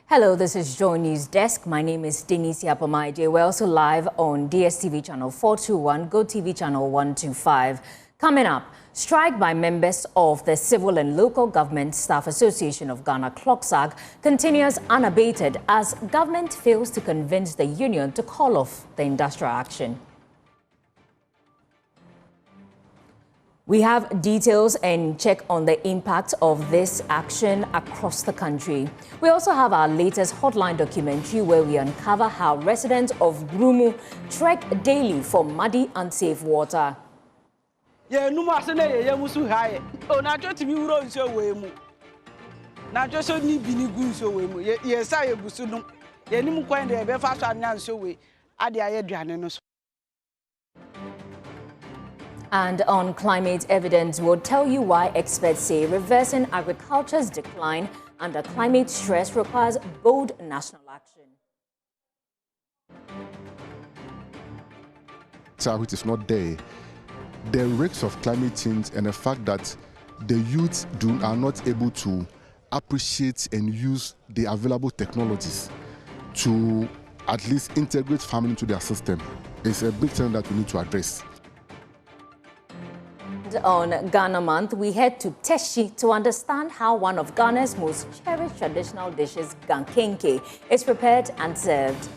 Hello, this is Joy News Desk. My name is Denise Yapamaide. We're also live on DSTV channel 421, GoTV channel 125. Coming up, strike by members of the Civil and Local Government Staff Association of Ghana, CLOGSAG, continues unabated as government fails to convince the union to call off the industrial action. We have details and check on the impact of this action across the country. We also have our latest Hotline documentary where we uncover how residents of Grumu trek daily for muddy, unsafe water. Yeah, no matter musu high. Oh, not just to be run so way. Not just only be good so way. Yes, I was no. Yenimu coin the Belfast and so way. Adia Adrianos. And on climate evidence, we'll tell you why experts say reversing agriculture's decline under climate stress requires bold national action. Which is not there. The risks of climate change and the fact that the youth are not able to appreciate and use the available technologies to at least integrate farming into their system is a big thing that we need to address. On Ghana Month, we head to Teshi to understand how one of Ghana's most cherished traditional dishes, gankenke, is prepared and served.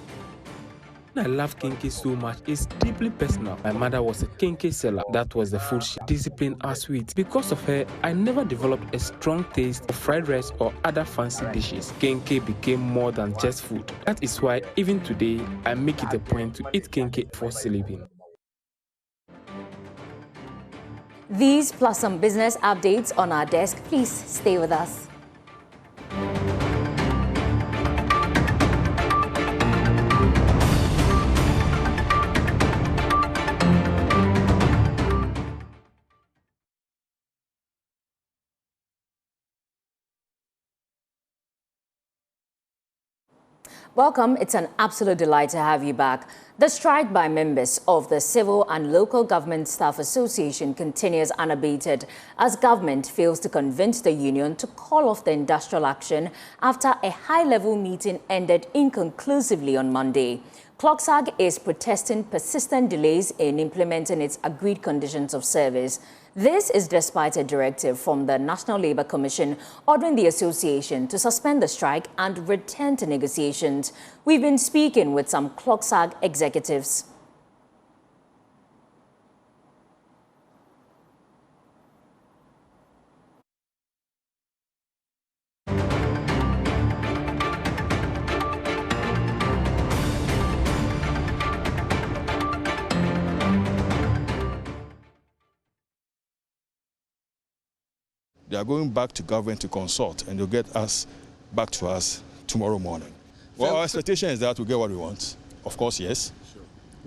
I love kenke so much. It's deeply personal. My mother was a kenke seller. That was the food she disciplined us with. Because of her, I never developed a strong taste for fried rice or other fancy dishes. Kenke became more than just food. That is why even today, I make it a point to eat kenke before sleeping. These plus some business updates on our desk. Please stay with us. Welcome. It's an absolute delight to have you back. The strike by members of the Civil and Local Government Staff Association continues unabated as government fails to convince the union to call off the industrial action after a high-level meeting ended inconclusively on Monday. CLOGSAG is protesting persistent delays in implementing its agreed conditions of service. This is despite a directive from the National Labour Commission ordering the association to suspend the strike and return to negotiations. We've been speaking with some CLOGSAG executives. They are going back to government to consult, and they'll get us back to us tomorrow morning. Well, our expectation is that we'll get what we want. Of course, yes. Sure.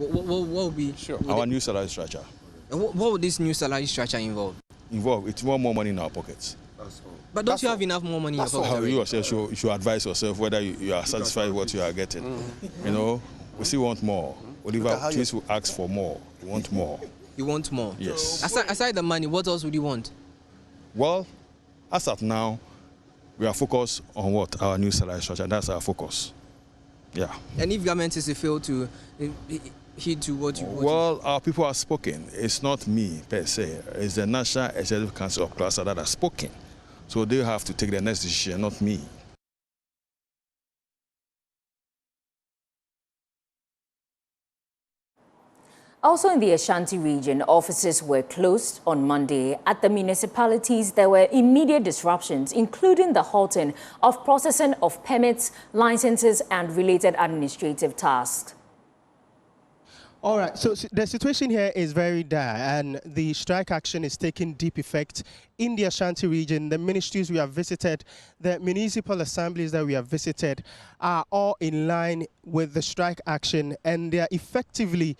What will be? Sure. Our new salary structure. And what would this new salary structure involve? It's more money in our pockets. But don't you have enough more money in your pocket? How you yourself should advise yourself whether you are satisfied with what you are getting. You know, we still want more. Whatever things we ask for more, we want more. You want more? Yes. Aside the money, what else would you want? Well, as of now, we are focused on what? Our new salary structure. That's our focus. Yeah. And if government is to fail to heed to what you want? Well, our people have spoken. It's not me per se. It's the National Executive Council of CLOGSAG that has spoken. So they have to take the next decision, not me. Also in the Ashanti region, offices were closed on Monday. At the municipalities, there were immediate disruptions, including the halting of processing of permits, licenses, and related administrative tasks. All right, so the situation here is very dire, and the strike action is taking deep effect in the Ashanti region. The ministries we have visited, the municipal assemblies that we have visited are all in line with the strike action, and they are effectively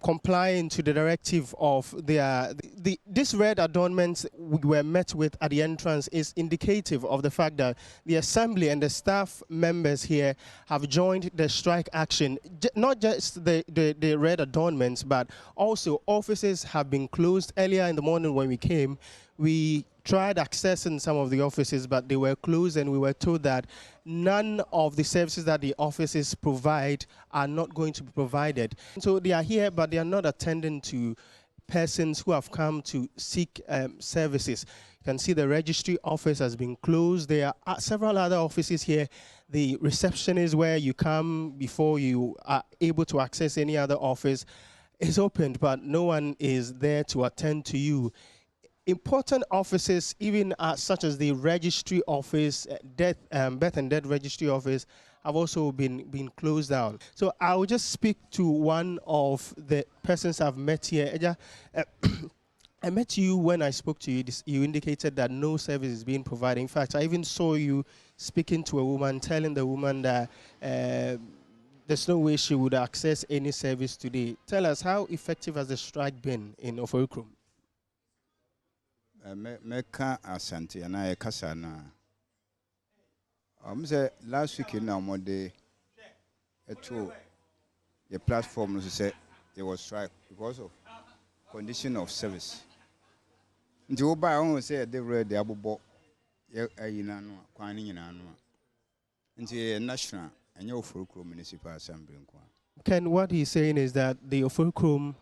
complying to the directive of this red adornments we were met with at the entrance is indicative of the fact that the assembly and the staff members here have joined the strike action. Not just the red adornments, but also offices have been closed. Earlier in the morning when we came, We tried accessing some of the offices, but they were closed, and we were told that none of the services that the offices provide are not going to be provided. So they are here, but they are not attending to persons who have come to seek services. You can see the registry office has been closed. There are several other offices here. The reception is where you come before you are able to access any other office is opened, but no one is there to attend to you. Important offices, even such as the registry office, birth and death registry office, have also been closed down. So I will just speak to one of the persons I've met here. Eja, I met you when I spoke to you. You indicated that no service is being provided. In fact, I even saw you speaking to a woman, telling the woman that there's no way she would access any service today. Tell us, how effective has the strike been in Oforikrom? Meka Asante and I Kasana. Say last week in our day, the platform said there was strike because of condition of service. Until by on say they read the Abu national and your Oforikrom Municipal Assembly. Ken, what he's saying is that the Oforikrom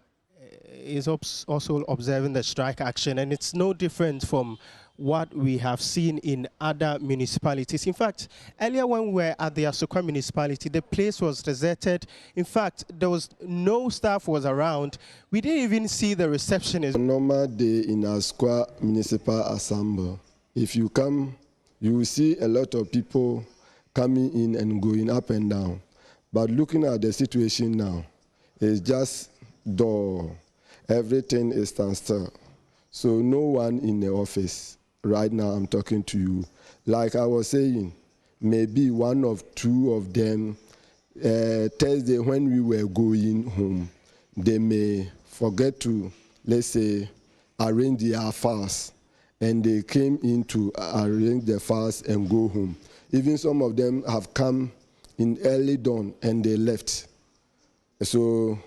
is also observing the strike action, and it's no different from what we have seen in other municipalities. In fact, earlier when we were at the Accra municipality, the place was deserted. In fact, there was no staff was around. We didn't even see the receptionist. A normal day in Accra Municipal Assembly, if you come, you will see a lot of people coming in and going up and down. But looking at the situation now, it's just dull. Everything is standstill. So no one in the office. Right now I'm talking to you. Like I was saying, maybe one of two of them, Thursday when we were going home, they may forget to, let's say, arrange their files. And they came in to arrange the files and go home. Even some of them have come in early dawn and they left. So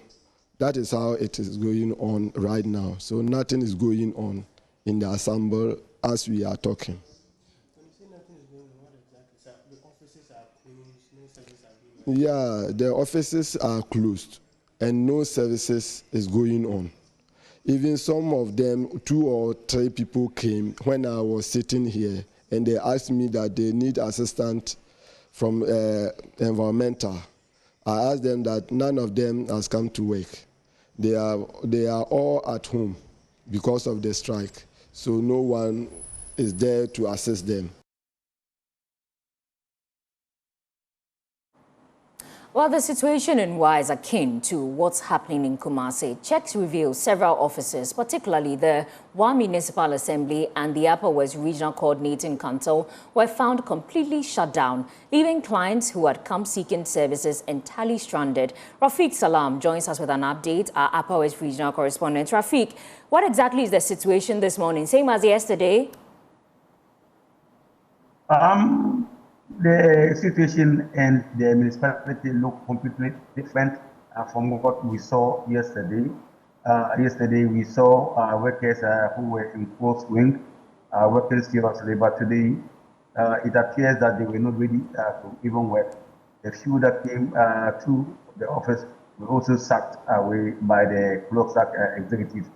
that is how it is going on right now. So nothing is going on in the assembly as we are talking. When you say nothing is going on, what exactly? The offices are closed, no services are being Yeah, the offices are closed and no services is going on. Even some of them, 2 or 3 people came when I was sitting here and they asked me that they need assistance from environmental. I asked them that none of them has come to work. They are all at home because of the strike. So no one is there to assist them. Well, the situation in Wa is akin to what's happening in Kumasi. Checks reveal several offices, particularly the Wa Municipal Assembly and the Upper West Regional Coordinating Council, were found completely shut down, leaving clients who had come seeking services entirely stranded. Rafiq Salam joins us with an update, our Upper West Regional correspondent. Rafiq, what exactly is the situation this morning? Same as yesterday? The situation in the municipality looked completely different from what we saw yesterday. Yesterday we saw workers who were in full swing, working seriously, but today it appears that they were not ready to even work. The few that came to the office were also sacked away by the CLOGSAG executives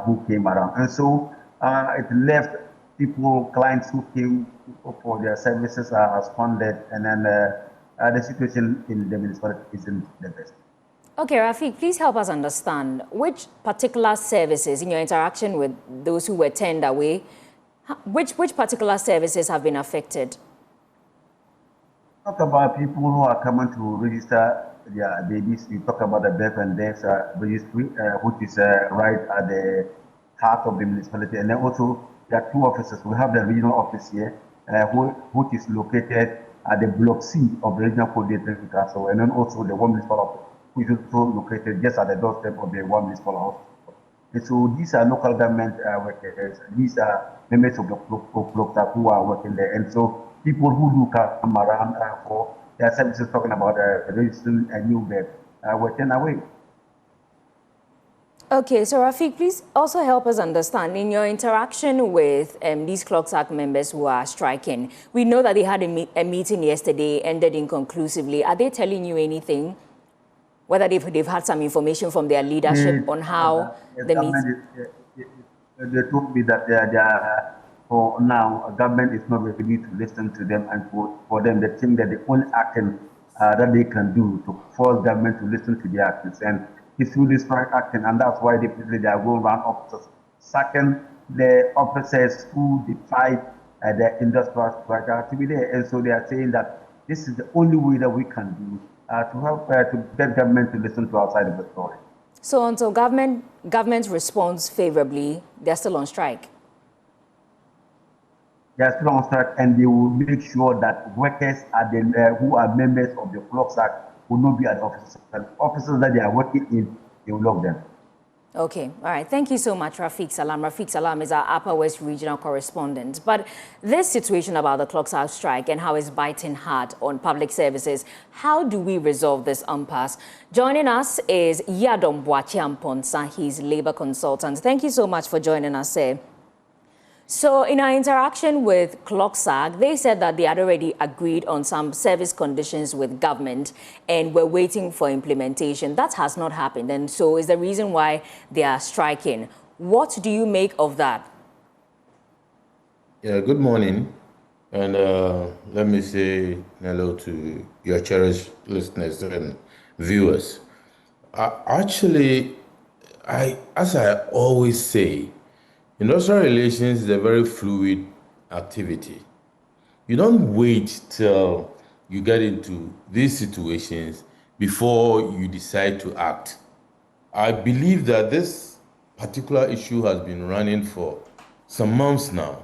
who came around. And so it left people, clients who came for their services are responded, and then the situation in the municipality isn't the best. Okay, Rafiq, please help us understand which particular services in your interaction with those who were turned away, which particular services have been affected? Talk about people who are coming to register their babies. We talk about the birth and death registry, which is right at the heart of the municipality, and then also there are 2 offices. We have the regional office here, which is located at the Block C of the Regional Coordinating Council, and then also the one municipal office, which is also located just at the doorstep of the one municipal office. And so these are local government workers. These are members of the CLOGSAG who are working there. And so people who do come around for their services, talking about registering a new bed, were turned away. Okay, so Rafiq, please also help us understand, in your interaction with these CLOGSAG members who are striking, we know that they had a meeting yesterday, ended inconclusively. Are they telling you anything? Whether they've had some information from their leadership on how the meeting... They told me that for now, government is not ready to listen to them, and for them, they think that the only action that they can do to force government to listen to their actions and is through this strike action, and that's why they are going around officers, sacking the officers who defied the industrial strike to be there, and so they are saying that this is the only way that we can do to help to get government to listen to our side of the story. So until government responds favorably, they're still on strike? They are still on strike, and they will make sure that workers who are members of the CLOGSAG will not be at offices. And offices that they are working in, they will lock them. Okay, all right. Thank you so much, Rafiq Salam. Rafiq Salam is our Upper West Regional correspondent. But this situation about the CLOGSAG strike and how it's biting hard on public services, how do we resolve this impasse? Joining us is Yadom Boachiamponsa. He's labor consultant. Thank you so much for joining us, sir. So in our interaction with CLOGSAG, they said that they had already agreed on some service conditions with government and were waiting for implementation. That has not happened, and so is the reason why they are striking. What do you make of that? Yeah, good morning. And let me say hello to your cherished listeners and viewers. As I always say, industrial relations is a very fluid activity. You don't wait till you get into these situations before you decide to act. I believe that this particular issue has been running for some months now.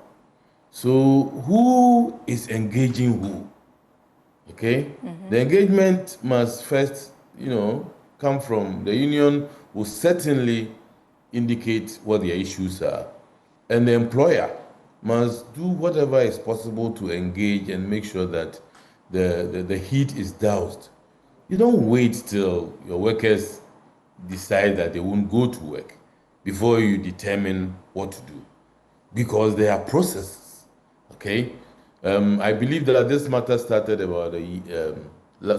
So who is engaging who? Okay? The engagement must first, come from the union, will certainly indicate what their issues are. And the employer must do whatever is possible to engage and make sure that the heat is doused. You don't wait till your workers decide that they won't go to work before you determine what to do, because there are processes, okay? I believe that this matter started about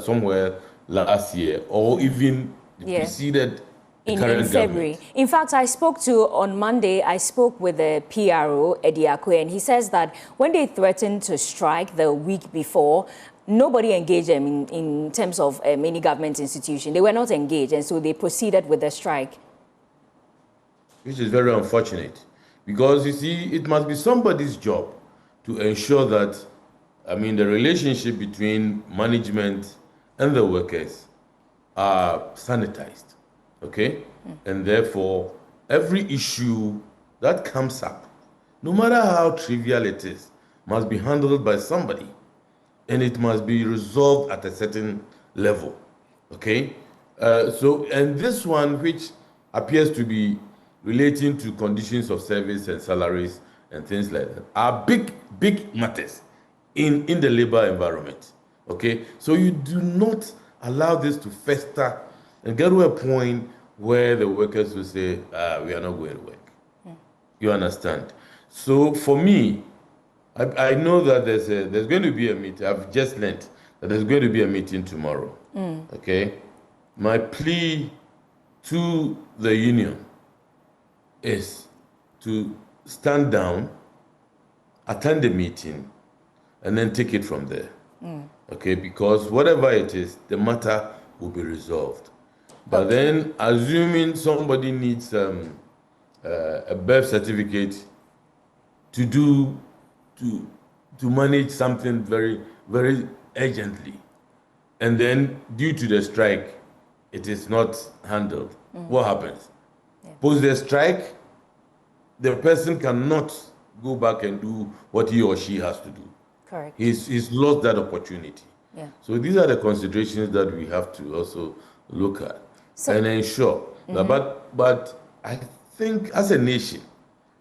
somewhere last year, or even preceded in February. In fact, on Monday, I spoke with the PRO, Ediakwe, and he says that when they threatened to strike the week before, nobody engaged them in terms of any government institution. They were not engaged, and so they proceeded with the strike. Which is very unfortunate, because you see, it must be somebody's job to ensure that, the relationship between management and the workers are sanitized. Okay? And therefore, every issue that comes up, no matter how trivial it is, must be handled by somebody. And it must be resolved at a certain level. Okay? And this one, which appears to be relating to conditions of service and salaries and things like that, are big matters in the labor environment. Okay? So you do not allow this to fester and get to a point where the workers will say, we are not going to work. You understand? So for me, I know that there's going to be a meeting. I've just learned that there's going to be a meeting tomorrow. Okay? My plea to the union is to stand down, attend the meeting, and then take it from there. Okay? Because whatever it is, the matter will be resolved. But then, assuming somebody needs a birth certificate to manage something very, very urgently, and then due to the strike, it is not handled, what happens? Post the strike, the person cannot go back and do what he or she has to do. Correct. He's lost that opportunity. Yeah. So these are the considerations that we have to also look at. And ensure that, but I think as a nation,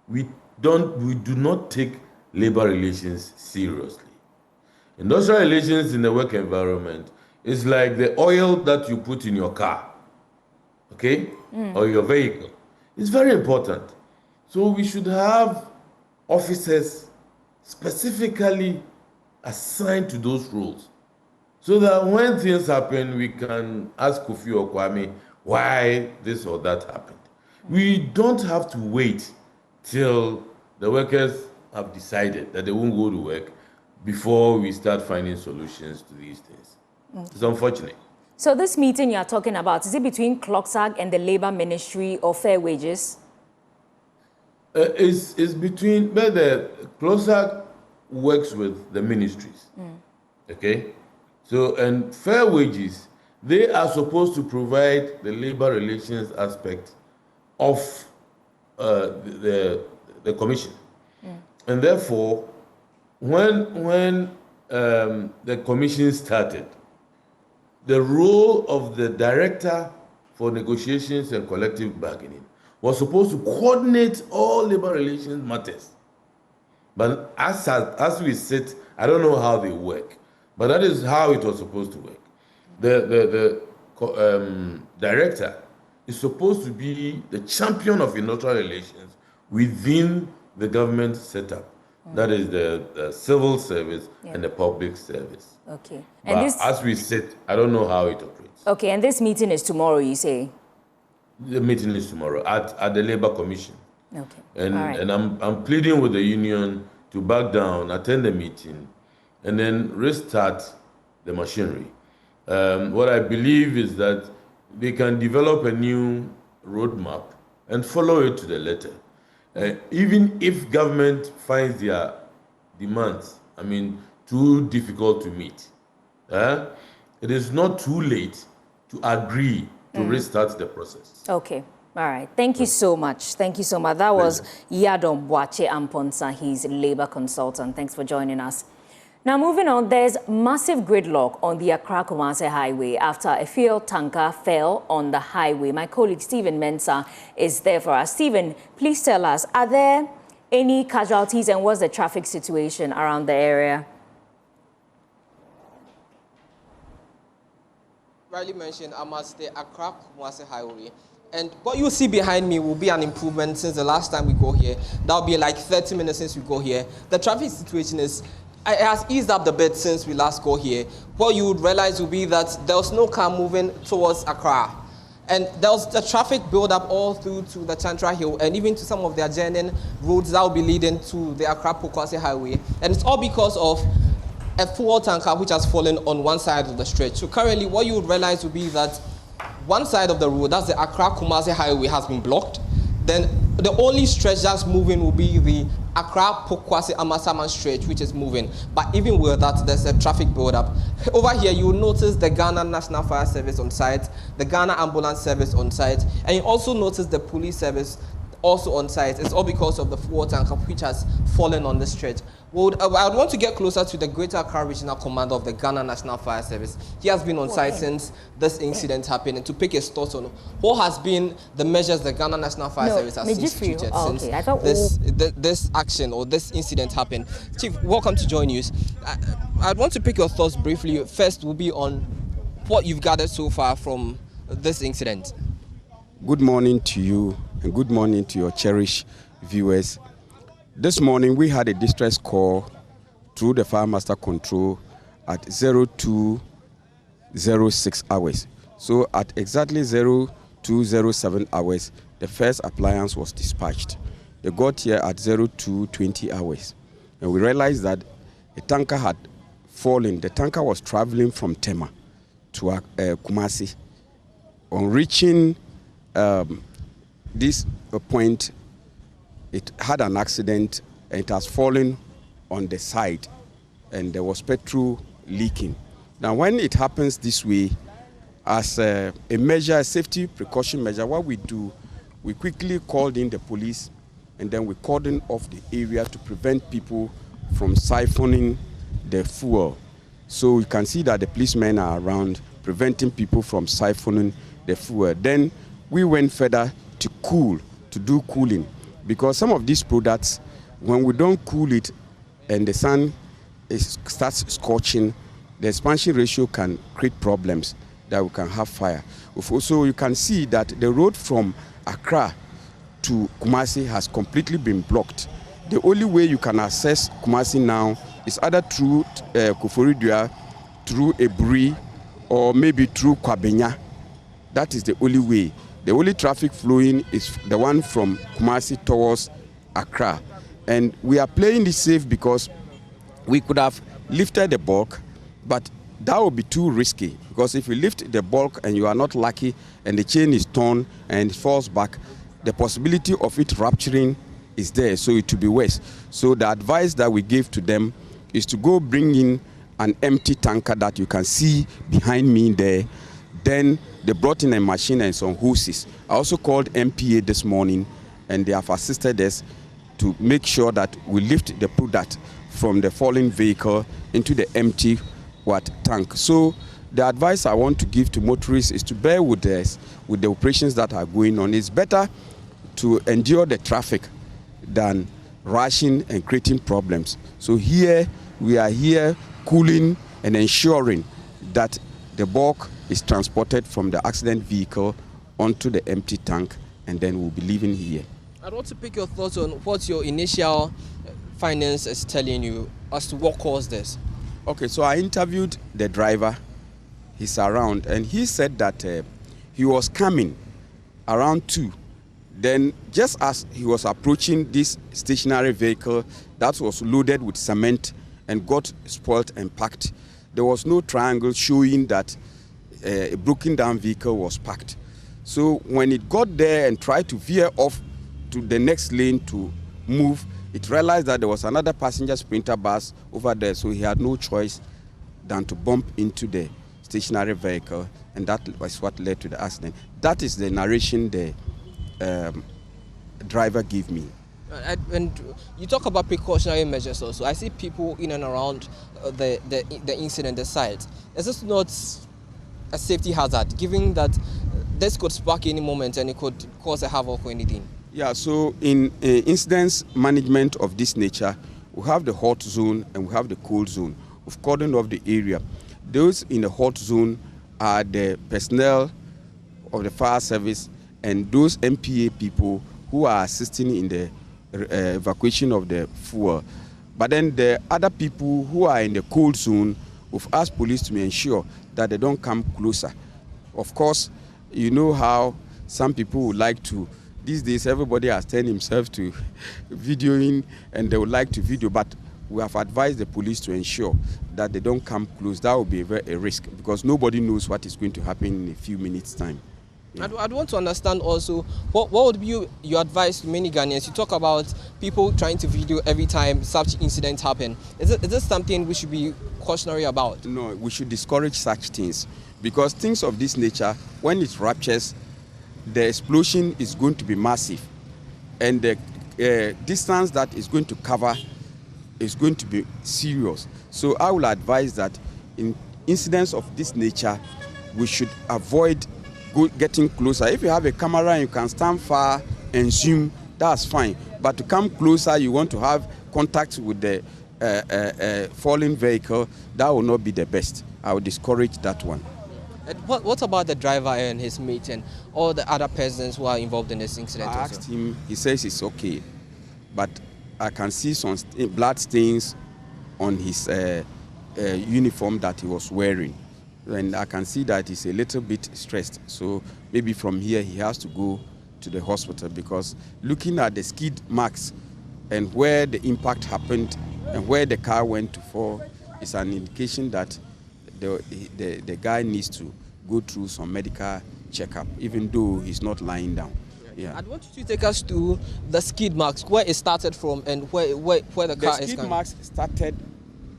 we do not take labor relations seriously. Industrial relations in the work environment is like the oil that you put in your car, okay, or your vehicle. It's very important. So we should have officers specifically assigned to those roles, so that when things happen, we can ask Kofi or Kwame why this or that happened. We don't have to wait till the workers have decided that they won't go to work before we start finding solutions to these things. It's unfortunate. So this meeting you are talking about, is it between CLOGSAG and the Labour Ministry of Fair Wages? It's between, but the CLOGSAG works with the ministries, okay? So, and fair wages, they are supposed to provide the labor relations aspect of the commission. And therefore, when the commission started, the role of the director for negotiations and collective bargaining was supposed to coordinate all labor relations matters. But as we sit, I don't know how they work, but that is how it was supposed to work. The director is supposed to be the champion of industrial relations within the government setup. That is the civil service and the public service. Okay. And but as we sit, I don't know how it operates. Okay, and this meeting is tomorrow, you say? The meeting is tomorrow at the Labour Commission. Okay. And I'm pleading with the union to back down, attend the meeting, and then restart the machinery. What I believe is that they can develop a new roadmap and follow it to the letter. Even if government finds their demands, too difficult to meet, it is not too late to agree to restart the process. Okay. All right. Thank you so much. Thank you so much. That was Yadom Boakye Amponsa. He's a labor consultant. Thanks for joining us. Now, moving on, there's massive gridlock on the Accra-Kumasi highway after a fuel tanker fell on the highway. My colleague Stephen Mensah is there for us. Stephen, please tell us, are there any casualties and what's the traffic situation around the area? Rightly mentioned, I'm at the Accra-Kumasi highway. And what you see behind me will be an improvement since the last time we go here. That'll be like 30 minutes since we go here. The traffic situation it has eased up a bit since we last go here. What you would realize will be that there was no car moving towards Accra. And there was the traffic build up all through to the Chantra Hill and even to some of the adjoining roads that will be leading to the Accra-Kumasi highway. And it's all because of a fuel tanker which has fallen on one side of the stretch. So currently what you would realize will be that one side of the road, that's the Accra-Kumasi highway, has been blocked. Then the only stretch that's moving will be the Accra-Kumasi-Amasaman stretch, which is moving. But even with that, there's a traffic build-up. Over here, you will notice the Ghana National Fire Service on site, the Ghana Ambulance Service on site, and you also notice the police service also on site. It's all because of the fuel tanker which has fallen on the stretch. I would want to get closer to the Greater Accra Regional Commander of the Ghana National Fire Service. He has been on site since this incident happened, and to pick his thoughts on what has been the measures the Ghana National Fire Service has instituted since this action or this incident happened. Chief, welcome to Joy News. I'd want to pick your thoughts briefly. First will be on what you've gathered so far from this incident. Good morning to you and good morning to your cherished viewers. This morning we had a distress call through the Fire Master Control at 0206 hours. So at exactly 0207 hours, the first appliance was dispatched. They got here at 0220 hours. And we realized that a tanker had fallen. The tanker was traveling from Tema to Kumasi. On reaching this point, it had an accident and it has fallen on the side and there was petrol leaking. Now when it happens this way, as a measure, a safety precaution measure, what we do, we quickly called in the police and then we cordoned off the area to prevent people from siphoning the fuel. So you can see that the policemen are around preventing people from siphoning the fuel. Then we went further to do cooling, because some of these products, when we don't cool it and the sun starts scorching, the expansion ratio can create problems that we can have fire. Also, you can see that the road from Accra to Kumasi has completely been blocked. The only way you can access Kumasi now is either through Koforidua, through Eburi, or maybe through Kwabenya. That is the only way. The only traffic flowing is the one from Kumasi towards Accra. And we are playing this safe because we could have lifted the bulk, but that would be too risky. Because if you lift the bulk and you are not lucky and the chain is torn and it falls back, the possibility of it rupturing is there, so it will be worse. So the advice that we gave to them is to go bring in an empty tanker that you can see behind me there. Then they brought in a machine and some hoses. I also called MPA this morning, and they have assisted us to make sure that we lift the product from the falling vehicle into the empty tank. So the advice I want to give to motorists is to bear with us with the operations that are going on. It's better to endure the traffic than rushing and creating problems. So here, we are here cooling and ensuring that the bulk is transported from the accident vehicle onto the empty tank, and then we'll be leaving here. I'd want to pick your thoughts on what your initial finance is telling you as to what caused this. Okay, so I interviewed the driver. He's around, and he said that he was coming around 2. Then just as he was approaching this stationary vehicle that was loaded with cement and got spoiled and packed, there was no triangle showing that a broken down vehicle was parked. So when it got there and tried to veer off to the next lane to move, it realized that there was another passenger Sprinter bus over there, so he had no choice than to bump into the stationary vehicle, and that was what led to the accident. That is the narration the driver gave me. And you talk about precautionary measures also. I see people in and around the incident, the site. Is this not a safety hazard, given that this could spark any moment and it could cause a havoc or anything? Yeah, so in incidents management of this nature, we have the hot zone and we have the cold zone. We've cordoned off the area. Those in the hot zone are the personnel of the fire service and those MPA people who are assisting in the evacuation of the fuel. But then the other people who are in the cold zone, we've asked police to ensure that they don't come closer. Of course, you know how some people would like to, these days everybody has turned himself to videoing and they would like to video, but we have advised the police to ensure that they don't come close. That will be a risk because nobody knows what is going to happen in a few minutes' time. Yeah. I'd want to understand also, what would be your advice to many Ghanaians? You talk about people trying to video every time such incidents happen. Is this something we should be cautionary about? No, we should discourage such things because things of this nature, when it ruptures, the explosion is going to be massive and the distance that is going to cover is going to be serious. So I will advise that in incidents of this nature, we should avoid getting closer. If you have a camera and you can stand far and zoom, that's fine. But to come closer, you want to have contact with the falling vehicle, that will not be the best. I would discourage that one. And what about the driver and his mate and all the other persons who are involved in this incident? I asked him, he says it's okay, but I can see some blood stains on his uniform that he was wearing. And I can see that he's a little bit stressed. So maybe from here he has to go to the hospital because looking at the skid marks and where the impact happened and where the car went to fall is an indication that the guy needs to go through some medical checkup, even though he's not lying down. Yeah. I'd want you to take us to the skid marks, where it started from and where the car is coming. The skid marks started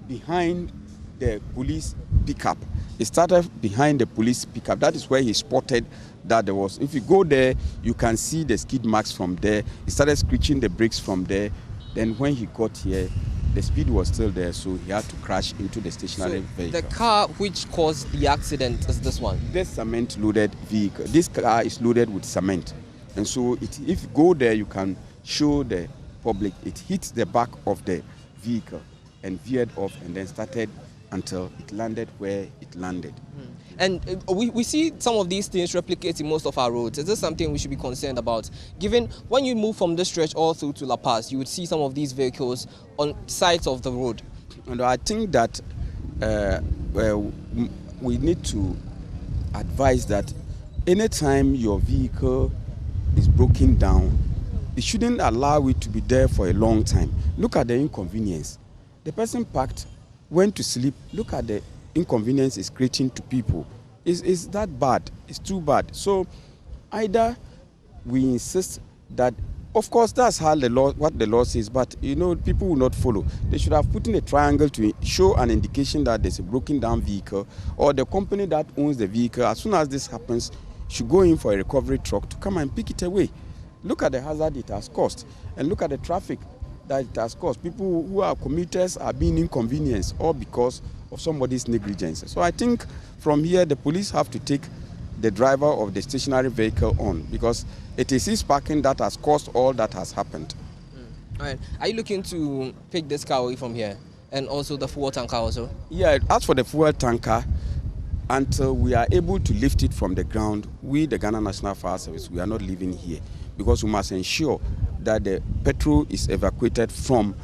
behind the police pickup. It started behind the police pickup. That is where he spotted that there was. If you go there, you can see the skid marks from there. He started screeching the brakes from there. Then when he got here, the speed was still there, so he had to crash into the stationary vehicle. The car which caused the accident is this one? This cement-loaded vehicle. This car is loaded with cement. And so if you go there, you can show the public. It hit the back of the vehicle and veered off and then started until it landed where it landed. And we see some of these things replicate in most of our roads. Is this something we should be concerned about? Given when you move from this stretch all through to La Paz, you would see some of these vehicles on sides of the road. And I think that we need to advise that anytime your vehicle is broken down, it shouldn't allow it to be there for a long time. Look at the inconvenience. The person parked, went to sleep. Look at the inconvenience it's creating to people. It's that bad. It's too bad. So either we insist that, of course, that's how the law, what the law says, but people will not follow. They should have put in a triangle to show an indication that there's a broken down vehicle, or the company that owns the vehicle, as soon as this happens, should go in for a recovery truck to come and pick it away. Look at the hazard it has caused, and look at the traffic that it has caused. People who are commuters are being inconvenienced, all because of somebody's negligence. So I think from here, the police have to take the driver of the stationary vehicle on, because it is his parking that has caused all that has happened. All right. Are you looking to pick this car away from here, and also the fuel tanker also? Yeah, as for the fuel tanker, until we are able to lift it from the ground, we, the Ghana National Fire Service, we are not leaving here, because we must ensure that the petrol is evacuated from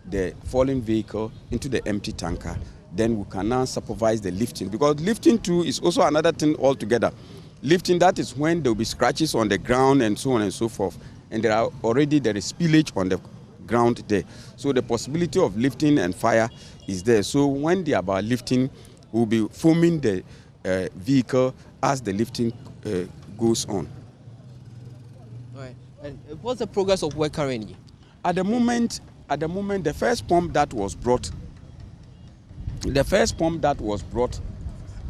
the fallen vehicle into the empty tanker. Then we can now supervise the lifting, because lifting too is also another thing altogether. Lifting, that is when there will be scratches on the ground and so on and so forth, and there is spillage on the ground there. So the possibility of lifting and fire is there. So when they are about lifting, we'll be foaming the vehicle as the lifting goes on. All right. And what's the progress of work currently? At the moment, the first pump that was brought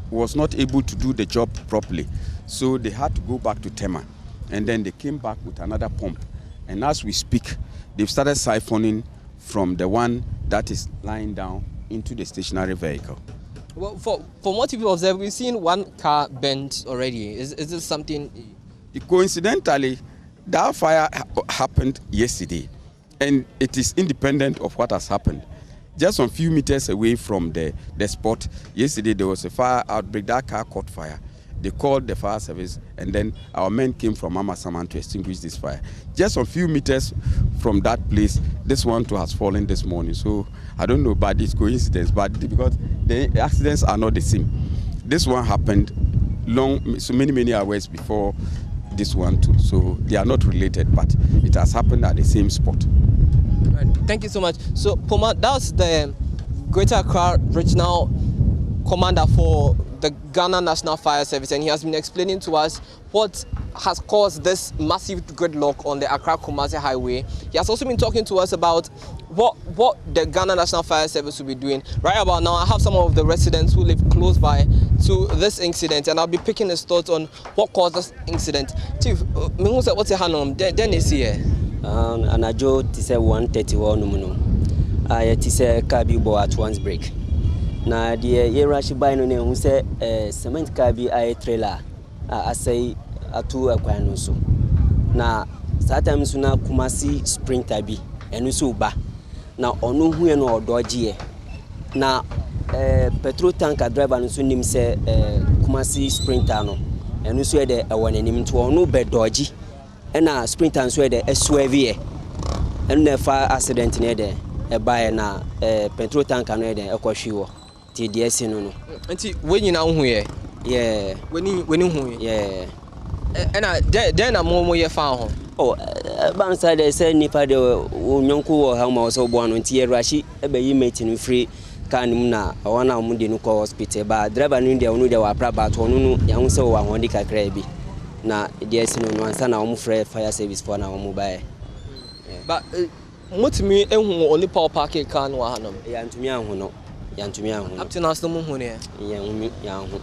was not able to do the job properly. So they had to go back to Tema, and then they came back with another pump. And as we speak, they've started siphoning from the one that is lying down into the stationary vehicle. Well, from what people observe, we've seen one car bent already. Is this something? Coincidentally, that fire happened yesterday, and it is independent of what has happened. Just a few meters away from the spot, yesterday there was a fire outbreak. That car caught fire. They called the fire service, and then our men came from Amasaman to extinguish this fire. Just a few meters from that place, this one too has fallen this morning. So I don't know about this coincidence, but because the accidents are not the same. This one happened many hours before this one too. So they are not related, but it has happened at the same spot. Right. Thank you so much. So Poma, that's the Greater Accra Regional Commander for the Ghana National Fire Service, and he has been explaining to us what has caused this massive gridlock on the Accra-Kumasi highway. He has also been talking to us about what the Ghana National Fire Service will be doing. Right about now, I have some of the residents who live close by to this incident, and I'll be picking his thoughts on what caused this incident. Chief, what's your hand? Then is here. And I jo tise 131 I tise car bi bo at once break. Na the ye rush by no ne say cement car bi I trailer asai atu akwan no so. Na sometimes na Kumasi sprinter bi enu so ba. Na onu hu e no odoje na petrol tanker driver no so nim say Kumasi sprinter no enu so e de ewonanim to onu be doji. And a sprinter and sweater a swerve and the fire accident near there a buy na petrol tank and a quashiwo TDS no. And when you know where? Yeah, when you yeah. And then I'm more your found. Oh, bounce I say Nipa de Yonko or how much so born on Tia Rashi, a baby mating free canuna, or one of Mundi no hospital, but driver knew they only were proud to no young so one wandika crabby. Na DS no answer na omo free fire service for na omo buy. But mutumi ehun only power park car no hanom. Ya ntumi ahun no. Ya ntumi ahun. Up to now still mu hu ne. Ya ahun.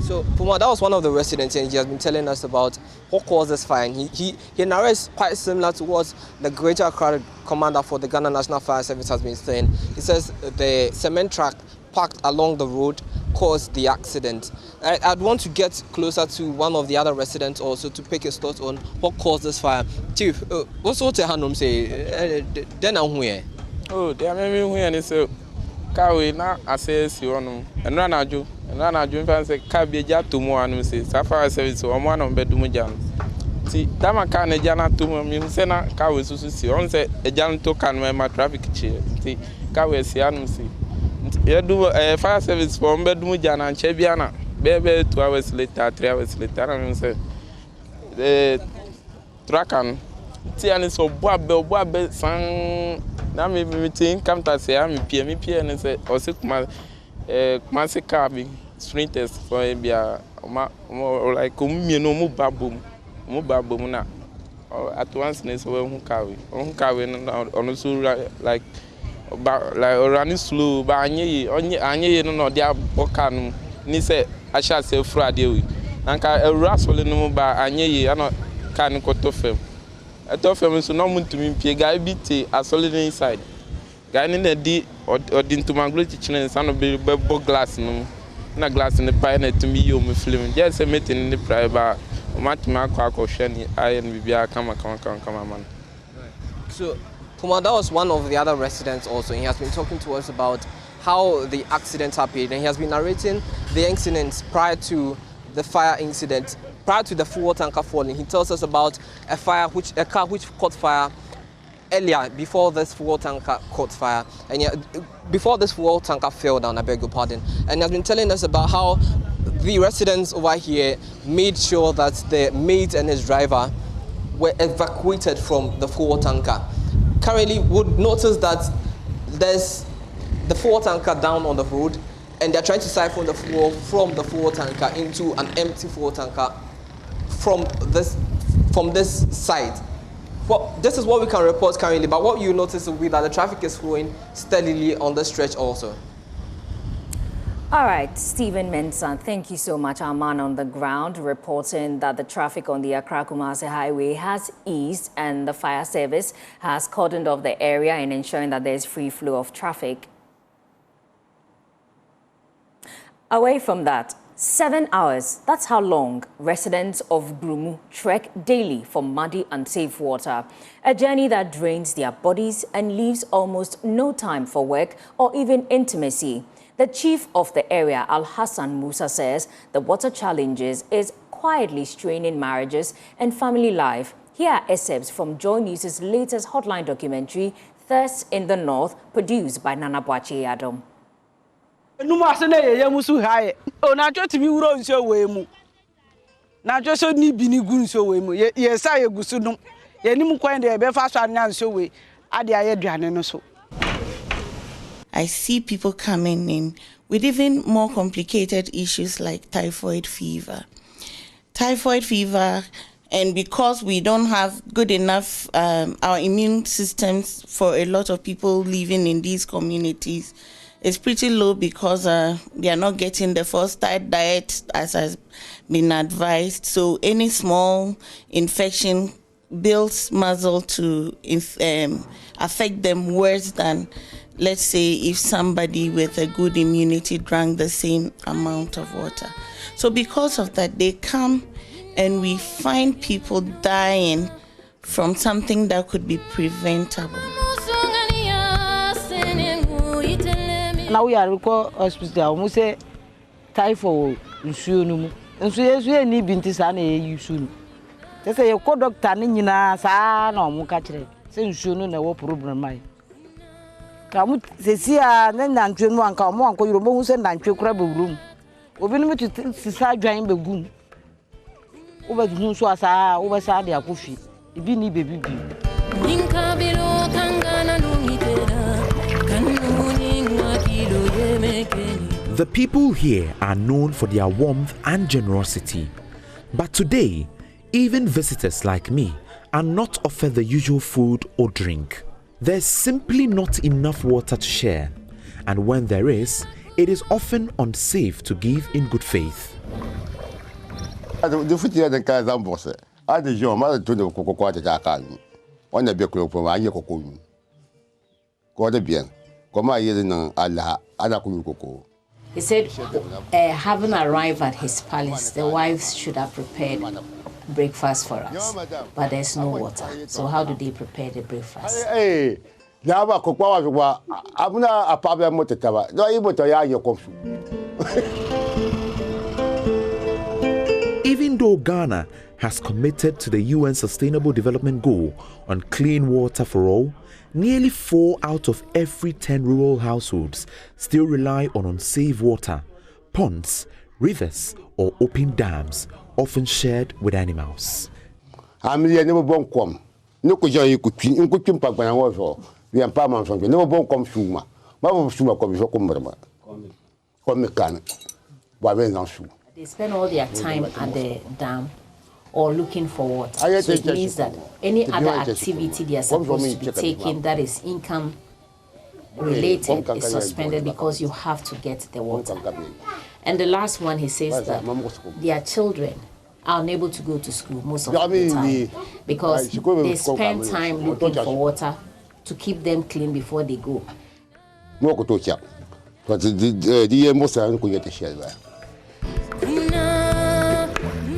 So Puma, that was one of the residents, and he has been telling us about what caused this fire. He narrates quite similar to what the Greater Accra Commander for the Ghana National Fire Service has been saying. He says the cement truck parked along the road caused the accident. I'd want to get closer to one of the other residents also to pick his thoughts on what caused this fire. Chief, what's what the hand say? Then I'm here. Oh, they are maybe here and so car we now access you on and run out you And I dream and say, Cabby Jatumo and say, Safari service or one on bedroom jam. See, Dama can a jana to me, Sena, Kawi Susi, on say a jan token my traffic chair. See, Kawi Sianusi. You do a fire service for bedroom jana and Chebiana. Baby, 2 hours later, 3 hours later, and say, the Trakan. Tiani so boabe sang na me meeting come to say am pie and say o se kuma se car bi sprinters for bia like me no mu babom na at once ne so hu car we no so like running slow ba anye no dia boka no ni say asha se frade we nanka ewura sole no ba anye ano kan ko to fam. I thought for me so no mun to me pie guy beat a solid inside. Guy in the D or into my glue kitchen and son of glass no na glass in the pine to me you me film. Just a meeting in the private match my quack or shiny I and be come man. So Kuma, that was one of the other residents also. He has been talking to us about how the accident happened and he has been narrating the incidents prior to the fire incident. Prior to the fuel tanker falling, he tells us about a car which caught fire earlier before this fuel tanker caught fire, and before this fuel tanker fell down. I beg your pardon. And he has been telling us about how the residents over here made sure that the mate and his driver were evacuated from the fuel tanker. Currently, would notice that there's the fuel tanker down on the road, and they're trying to siphon the fuel from the fuel tanker into an empty fuel tanker from this side. Well, this is what we can report currently, but what you notice will be that the traffic is flowing steadily on the stretch also. All right, Stephen Mensah, thank you so much. Our man on the ground reporting that the traffic on the Accra-Kumasi highway has eased and the fire service has cordoned off the area and ensuring that there's free flow of traffic. Away from that, 7 hours, that's how long residents of Brumu trek daily for muddy, unsafe water. A journey that drains their bodies and leaves almost no time for work or even intimacy. The chief of the area, Al-Hassan Musa, says the water challenges is quietly straining marriages and family life. Here are excerpts from Joy News' latest Hotline documentary, Thirst in the North, produced by Nana Boache Adam. Na choti mi wuro nso we mu na so ni bini gu nso we mu ye sa ye gusu no ye nim kwan de be fa so anya nso we ade aye duane no so. I see people coming in with even more complicated issues like typhoid fever. And because we don't have good enough our immune systems for a lot of people living in these communities, it's pretty low because they are not getting the first diet as has been advised. So any small infection builds muscle to affect them worse than, let's say, if somebody with a good immunity drank the same amount of water. So because of that, they come and we find people dying from something that could be preventable. Now we are recall hospital. We say typhoid nsuo no mu. Nsuo ni binti sa na yusu. They say you call doctor ni nyina sa na omu ka kire. Say nsuo no na wo problem ai. Ka mu se si a na nantwe no anka omu anko yoro mo hu se nantwe kura be wurum. Obi no metu sisa dwan be gum. Wo ba dun so asa wo ba sa de akofi. Ibi ni bebi bi. Ninka bilo tangana lumitera. The people here are known for their warmth and generosity. But today, even visitors like me are not offered the usual food or drink. There's simply not enough water to share. And when there is, it is often unsafe to give in good faith. He said, having arrived at his palace, the wives should have prepared breakfast for us, but there's no water. So how do they prepare the breakfast? though Ghana has committed to the UN Sustainable Development Goal on clean water for all, nearly 4 out of every 10 rural households still rely on unsafe water, ponds, rivers, or open dams, often shared with animals. They spend all their time at the dam or looking for water. So it means that any other activity they are supposed to be taking that is income related is suspended because you have to get the water. And the last one, he says that their children are unable to go to school most of the time because they spend time looking for water to keep them clean before they go.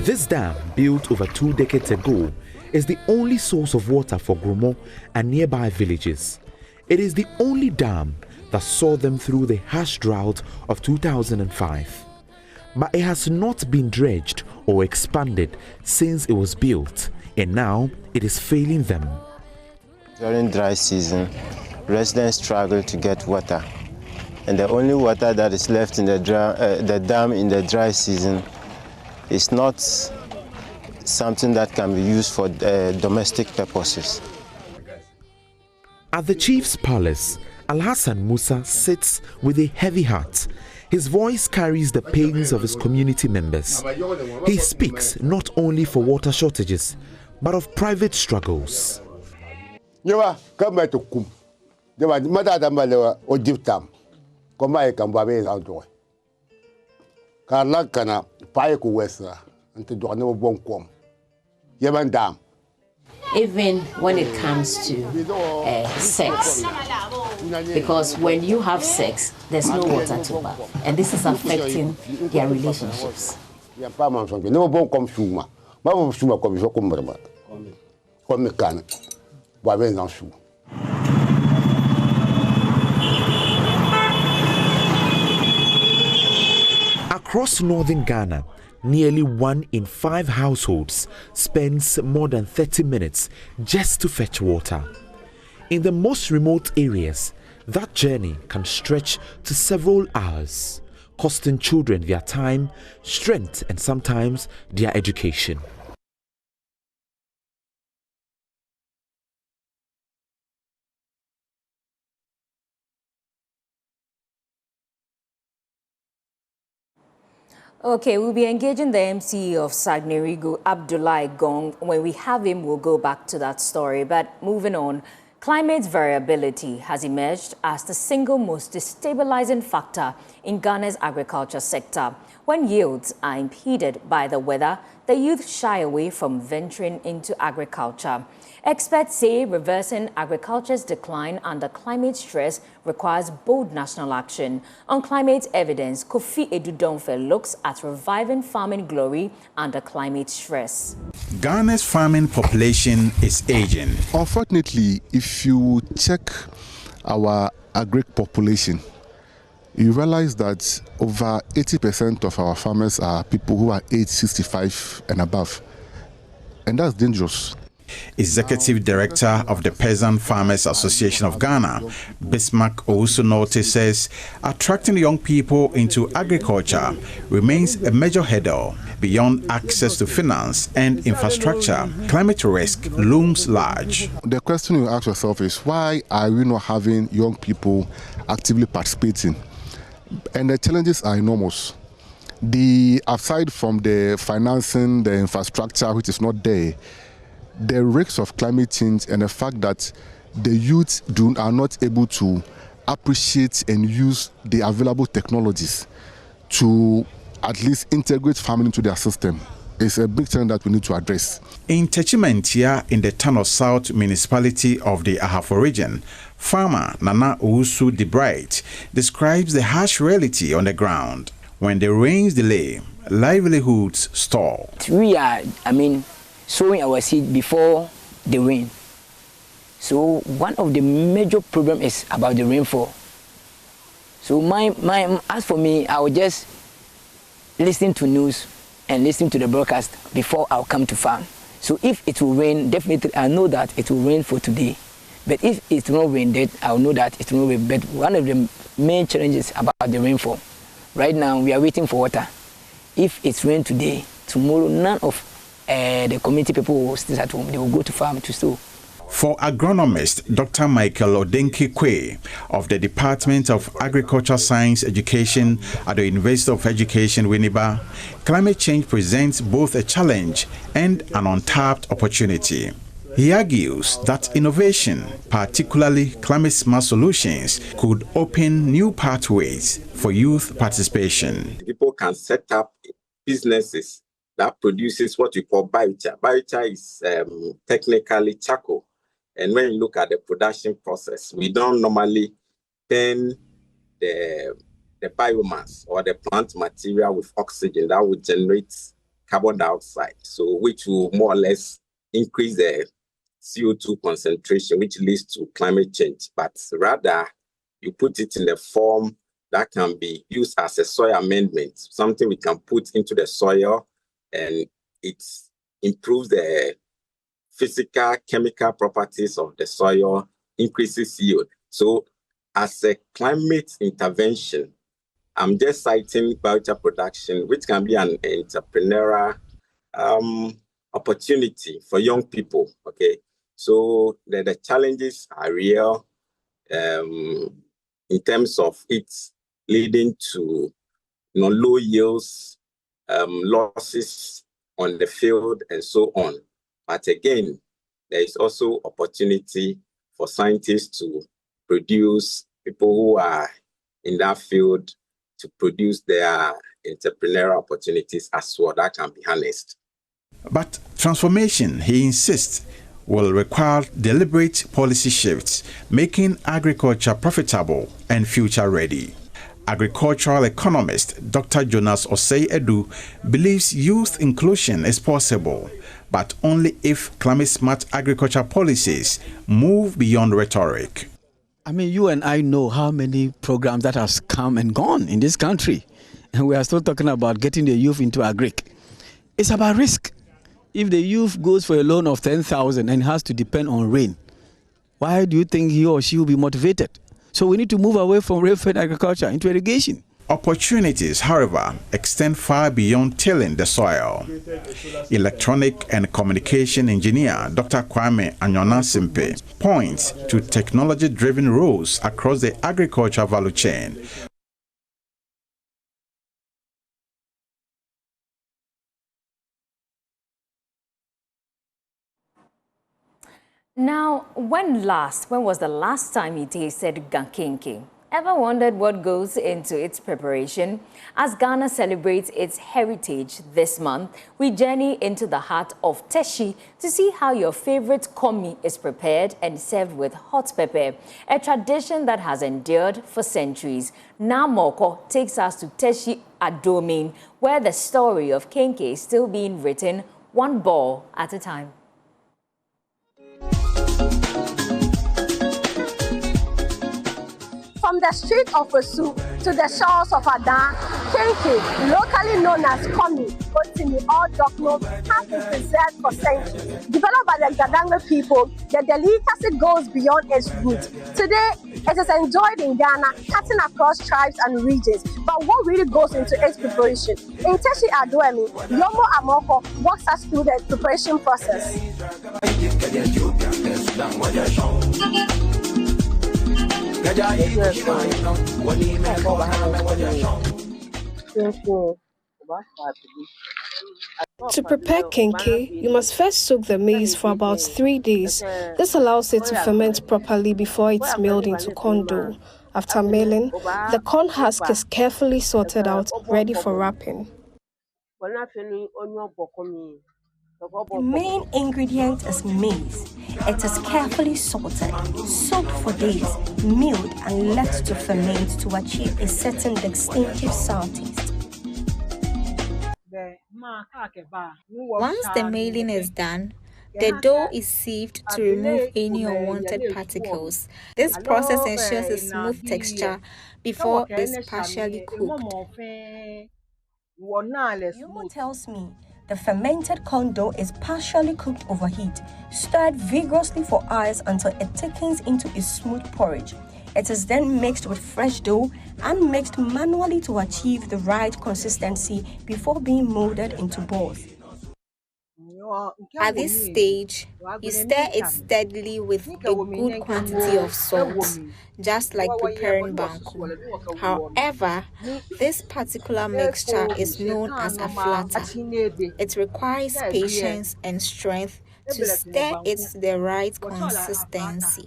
This dam, built over 2 decades ago, is the only source of water for Grumo and nearby villages. It is the only dam that saw them through the harsh drought of 2005. But it has not been dredged or expanded since it was built, and now it is failing them. During dry season, residents struggle to get water, and the only water that is left in the dam in the dry season is not something that can be used for domestic purposes. At the chief's palace, Alhassan Musa sits with a heavy heart. His voice carries the pains of his community members. He speaks not only for water shortages, but of private struggles. Even when it comes to sex, because when you have sex, there's no water to bath, and this is affecting their relationships. Across northern Ghana, nearly 1 in 5 households spends more than 30 minutes just to fetch water. In the most remote areas, that journey can stretch to several hours, costing children their time, strength, and sometimes their education. Okay, we'll be engaging the MC of Sagnerigu, Abdullahi Gong. When we have him, we'll go back to that story. But moving on, climate variability has emerged as the single most destabilizing factor in Ghana's agriculture sector. When yields are impeded by the weather, the youth shy away from venturing into agriculture. Experts say reversing agriculture's decline under climate stress requires bold national action. On climate evidence, Kofi Edudonfe looks at reviving farming glory under climate stress. Ghana's farming population is aging. Unfortunately, if you check our agric population, you realize that over 80% of our farmers are people who are age 65 and above. And that's dangerous. Executive Director of the Peasant Farmers Association of Ghana, Bismarck Owusu-Norte, says attracting young people into agriculture remains a major hurdle. Beyond access to finance and infrastructure, climate risk looms large. The question you ask yourself is, why are we not having young people actively participating? And the challenges are enormous. Aside from the financing, the infrastructure, which is not there, the risks of climate change and the fact that the youth are not able to appreciate and use the available technologies to at least integrate farming into their system is a big challenge that we need to address. In Techimantia, in the Tano South municipality of the Ahafo region, farmer Nana Owusu Debright describes the harsh reality on the ground. When the rains delay, livelihoods stall. We are, sowing our seed before the rain. So one of the major problems is about the rainfall. So as for me, I will just listen to news and listen to the broadcast before I'll come to farm. So if it will rain, definitely I know that it will rain for today. But if it will not rain, then I'll know that it will rain. But one of the main challenges about the rainfall, right now we are waiting for water. If it's rain today, tomorrow none of the community people will stay at home. They will go to farm to sow. For agronomist Dr. Michael Odenki-Kwe of the Department of Agricultural Science Education at the University of Education, Winneba, climate change presents both a challenge and an untapped opportunity. He argues that innovation, particularly climate-smart solutions, could open new pathways for youth participation. People can set up businesses that produces what we call biochar. Biochar is technically charcoal. And when you look at the production process, we don't normally turn the biomass or the plant material with oxygen that would generate carbon dioxide, so which will more or less increase the CO2 concentration, which leads to climate change. But rather, you put it in a form that can be used as a soil amendment, something we can put into the soil, and it improves the physical, chemical properties of the soil, increases yield. So as a climate intervention, I'm just citing biochar production, which can be an entrepreneurial opportunity for young people, okay? So the challenges are real in terms of it leading to low yields, losses on the field, and so on. But again, there is also opportunity for scientists to produce people who are in that field to produce their entrepreneurial opportunities as well that can be harnessed. But transformation, he insists, will require deliberate policy shifts, making agriculture profitable and future-ready. Agricultural economist Dr. Jonas Osei-Edu believes youth inclusion is possible, but only if climate-smart agriculture policies move beyond rhetoric. I mean, you and I know how many programs that has come and gone in this country, and we are still talking about getting the youth into agric. It's about risk. If the youth goes for a loan of 10,000 and has to depend on rain, why do you think he or she will be motivated? So we need to move away from rain-fed agriculture into irrigation. Opportunities, however, extend far beyond tilling the soil. Electronic and communication engineer Dr. Kwame Anyona Simpe points to technology-driven roles across the agriculture value chain. Now, when was the last time you tasted gankinki? Ever wondered what goes into its preparation? As Ghana celebrates its heritage this month, we journey into the heart of Teshi to see how your favorite komi is prepared and served with hot pepper, a tradition that has endured for centuries. Now Moko takes us to Teshi Adomin, where the story of kenke is still being written one ball at a time. From the street of Osu to the shores of Adan, kenke, locally known as komi, Otimi or Dokno, has been preserved for centuries. Developed by the Gadangme people, the delicacy goes beyond its roots. Today, it is enjoyed in Ghana, cutting across tribes and regions. But what really goes into its preparation? In Teshi Adoemi, Yomo Amoko walks us through the preparation process. To prepare kenke, you must first soak the maize for about 3 days. This allows it to ferment properly before it's milled into corn dough. After milling, the corn husk is carefully sorted out, ready for wrapping. The main ingredient is maize. It is carefully sorted, soaked for days, milled and left to ferment to achieve a certain distinctive sour taste. Once the milling is done, the dough is sieved to remove any unwanted particles. This process ensures a smooth texture before it's partially cooked. Yumo tells me the fermented corn dough is partially cooked over heat, stirred vigorously for hours until it thickens into a smooth porridge. It is then mixed with fresh dough and mixed manually to achieve the right consistency before being molded into balls. At this stage, you stir it steadily with a good quantity of salt, just like preparing banku. However, this particular mixture is known as a flatter. It requires patience and strength to stir it to the right consistency.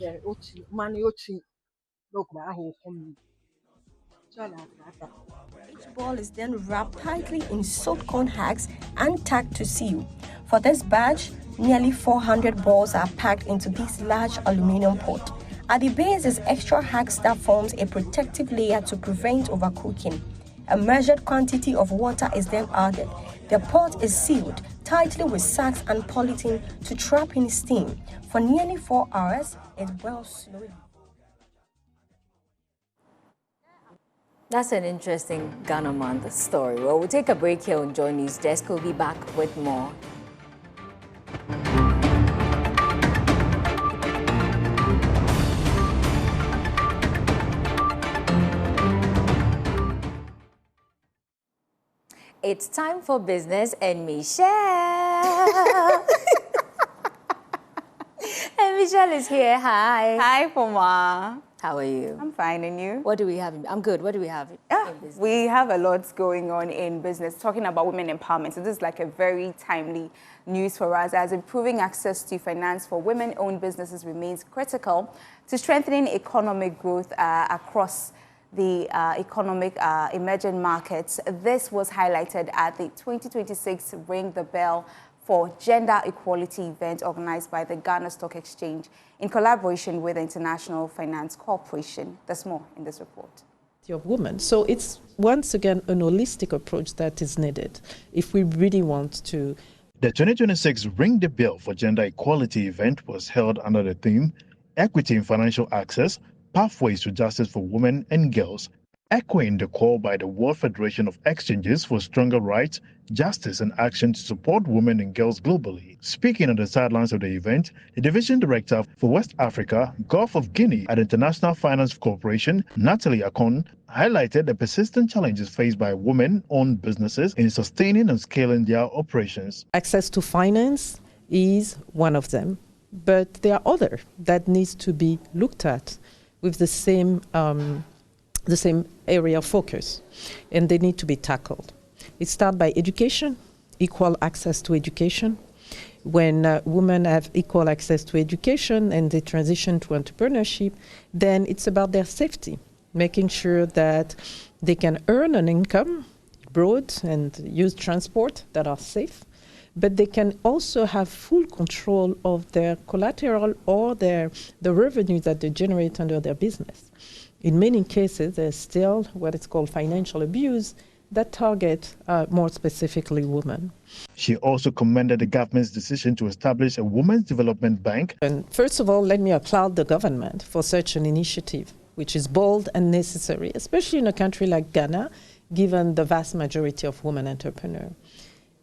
Each ball is then wrapped tightly in soaked corn husks and tacked to seal. For this batch, nearly 400 balls are packed into this large aluminum pot. At the base is extra husks that forms a protective layer to prevent overcooking. A measured quantity of water is then added. The pot is sealed tightly with sacks and polythene to trap in steam. For nearly 4 hours, it boils slowly. That's an interesting Ghana Month story. Well, we'll take a break here on Joy News Desk. We'll be back with more. It's time for business and Michelle. And Michelle is here. Hi. Hi, Poma. How are you? I'm fine, and you? What do we have? I'm good. What do we have in business? We have a lot going on in business, talking about women empowerment. So this is like a very timely news for us, as improving access to finance for women-owned businesses remains critical to strengthening economic growth across the emerging markets. This was highlighted at the 2026 Ring the Bell for Gender Equality event organized by the Ghana Stock Exchange in collaboration with the International Finance Corporation. There's more in this report. Of women. So it's once again an holistic approach that is needed if we really want to. The 2026 Ring the Bell for Gender Equality event was held under the theme Equity in Financial Access, Pathways to Justice for Women and Girls, echoing the call by the World Federation of Exchanges for stronger rights, justice and action to support women and girls globally. Speaking on the sidelines of the event, the Division Director for West Africa, Gulf of Guinea at the International Finance Corporation, Natalie Akon, highlighted the persistent challenges faced by women-owned businesses in sustaining and scaling their operations. Access to finance is one of them, but there are others that needs to be looked at with the same area of focus, and they need to be tackled. It starts by education, equal access to education. When women have equal access to education and they transition to entrepreneurship, then it's about their safety, making sure that they can earn an income abroad and use transport that are safe, but they can also have full control of their collateral or the revenue that they generate under their business. In many cases, there's still what is called financial abuse that target more specifically women. She also commended the government's decision to establish a Women's Development Bank. And first of all, let me applaud the government for such an initiative, which is bold and necessary, especially in a country like Ghana, given the vast majority of women entrepreneurs.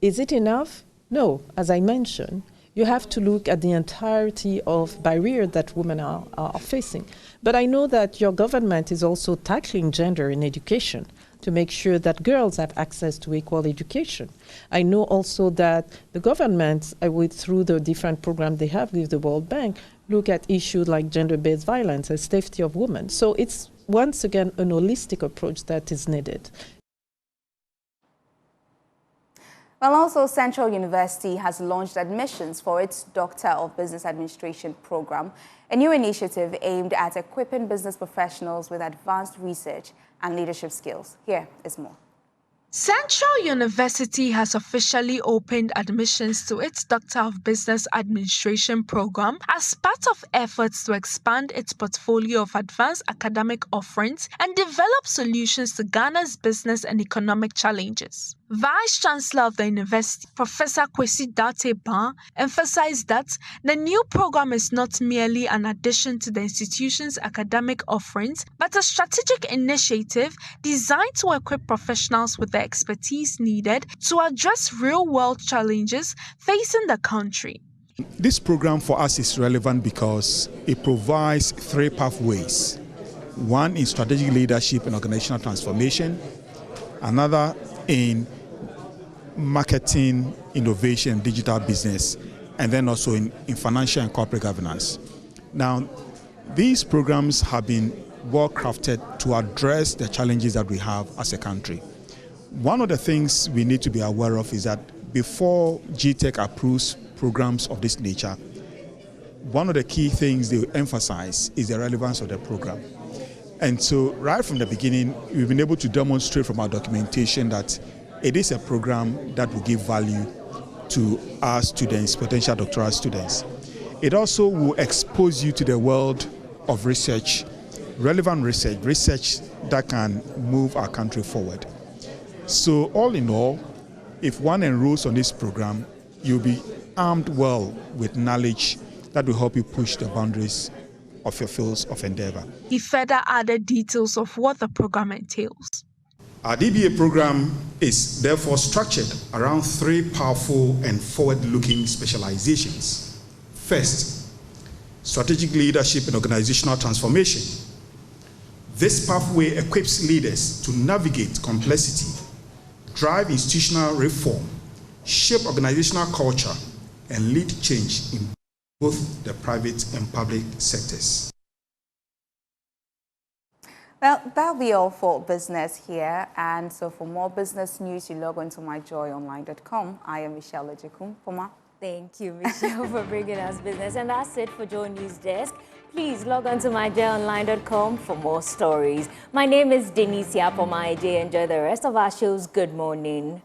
Is it enough? No. As I mentioned, you have to look at the entirety of barriers that women are facing. But I know that your government is also tackling gender in education to make sure that girls have access to equal education. I know also that the government, through the different programs they have with the World Bank, look at issues like gender-based violence and safety of women. So it's, once again, an holistic approach that is needed. Well, also, Central University has launched admissions for its Doctor of Business Administration program, a new initiative aimed at equipping business professionals with advanced research and leadership skills. Here is more. Central University has officially opened admissions to its Doctor of Business Administration program as part of efforts to expand its portfolio of advanced academic offerings and develop solutions to Ghana's business and economic challenges. Vice-Chancellor of the University, Professor Kwesi Dateban, emphasized that the new program is not merely an addition to the institution's academic offerings, but a strategic initiative designed to equip professionals with the expertise needed to address real-world challenges facing the country. This program for us is relevant because it provides 3 pathways. One in strategic leadership and organizational transformation, another in marketing, innovation, digital business, and then also in financial and corporate governance. Now, these programs have been well crafted to address the challenges that we have as a country. One of the things we need to be aware of is that before GTEC approves programs of this nature, one of the key things they emphasize is the relevance of the program. And so right from the beginning, we've been able to demonstrate from our documentation that it is a program that will give value to our students, potential doctoral students. It also will expose you to the world of research, relevant research that can move our country forward. So all in all, if one enrolls on this program, you'll be armed well with knowledge that will help you push the boundaries of your fields of endeavor. He further added details of what the program entails. Our DBA program is therefore structured around 3 powerful and forward-looking specializations. First, strategic leadership and organizational transformation. This pathway equips leaders to navigate complexity, drive institutional reform, shape organizational culture, and lead change in both the private and public sectors. Well, that'll be all for business here. And so for more business news, you log on to myjoyonline.com. I am Michelle Ejekum. Poma. Thank you, Michelle, for bringing us business. And that's it for Joy News Desk. Please log on to myjoyonline.com for more stories. My name is Denise Yapoma. Enjoy the rest of our shows. Good morning.